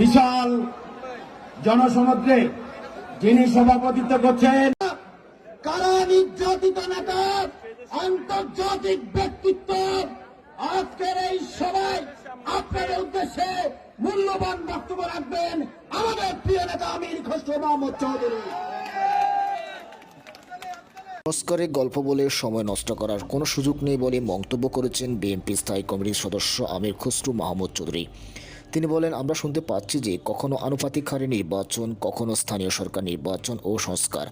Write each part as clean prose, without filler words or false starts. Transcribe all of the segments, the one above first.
বিশাল জনসমুদ্রে যিনি সভাপতিত্ব করছেন, কারা নির্যাতিত নেতা, আন্তর্জাতিক ব্যক্তিত্ব, আজকের এই সভায় আপনাদের উদ্দেশ্যে মূল্যবান বক্তব্য রাখবেন আমাদের প্রিয় নেতা আমির খসরু মাহমুদ চৌধুরী। অস্কারে গল্প বলে সময় নষ্ট করার কোনো সুযোগ নেই বলে মন্তব্য করেছেন বিএনপি স্থায়ী কমিটির সদস্য আমির খসরু মাহমুদ চৌধুরী। তিনি বলেন, আমরা শুনতে পাচ্ছি যে কখনো আনুপাতিক হারে নির্বাচন, কখনো স্থানীয় সরকার নির্বাচন ও সংস্কার,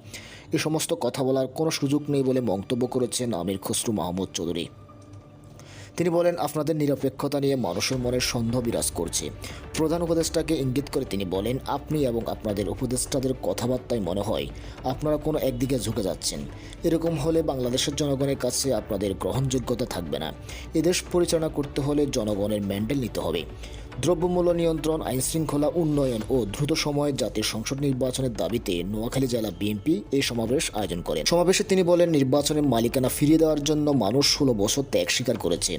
এ সমস্ত কথা বলার কোনো সুযোগ নেই বলে মন্তব্য করেছেন আমির খসরু মাহমুদ চৌধুরী। তিনি বলেন, আপনাদের নিরপেক্ষতা নিয়ে মানুষের মনে সন্দেহ বিরাজ করছে। প্রধান উপদেষ্টাকে ইঙ্গিত করে তিনি বলেন, আপনি এবং আপনাদের উপদেষ্টাদের কথাবার্তায় মনে হয় আপনারা কোনো একদিকে ঝুঁকে যাচ্ছেন। এরকম হলে বাংলাদেশের জনগণের কাছে আপনাদের গ্রহণযোগ্যতা থাকবে না। এদেশ পরিচালনা করতে হলে জনগণের ম্যান্ডেট নিতে হবে। দ্রব্যমূল্য নিয়ন্ত্রণ, আইনশৃঙ্খলা উন্নয়ন ও দ্রুত সময়ে জাতীয় সংসদ নির্বাচনের দাবিতে নোয়াখালী জেলা বিএনপি এই সমাবেশ আয়োজন করেন। সমাবেশে তিনি বলেন, নির্বাচনের মালিকানা ফিরিয়ে দেওয়ার জন্য মানুষ 16 বছর ত্যাগ স্বীকার করেছে।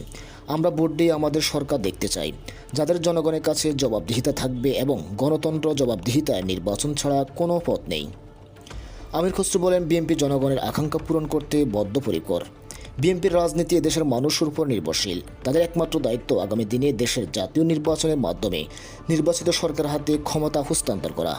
আমরা ভোট দিয়ে আমাদের সরকার দেখতে চাই, যাদের জনগণের কাছে জবাবদিহিতা থাকবে এবং গণতন্ত্র জবাবদিহিতায় নির্বাচন ছাড়া কোনো পথ নেই। আমির খসরু বলেন, বিএনপি জনগণের আকাঙ্ক্ষা পূরণ করতে বদ্ধপরিকর। বিএনপির রাজনীতি দেশের মানুষের উপর নির্ভরশীল। তাদের একমাত্র দায়িত্ব আগামী দিনে দেশের জাতীয় নির্বাচনের মাধ্যমে নির্বাচিত সরকার হাতে ক্ষমতা হস্তান্তর করা।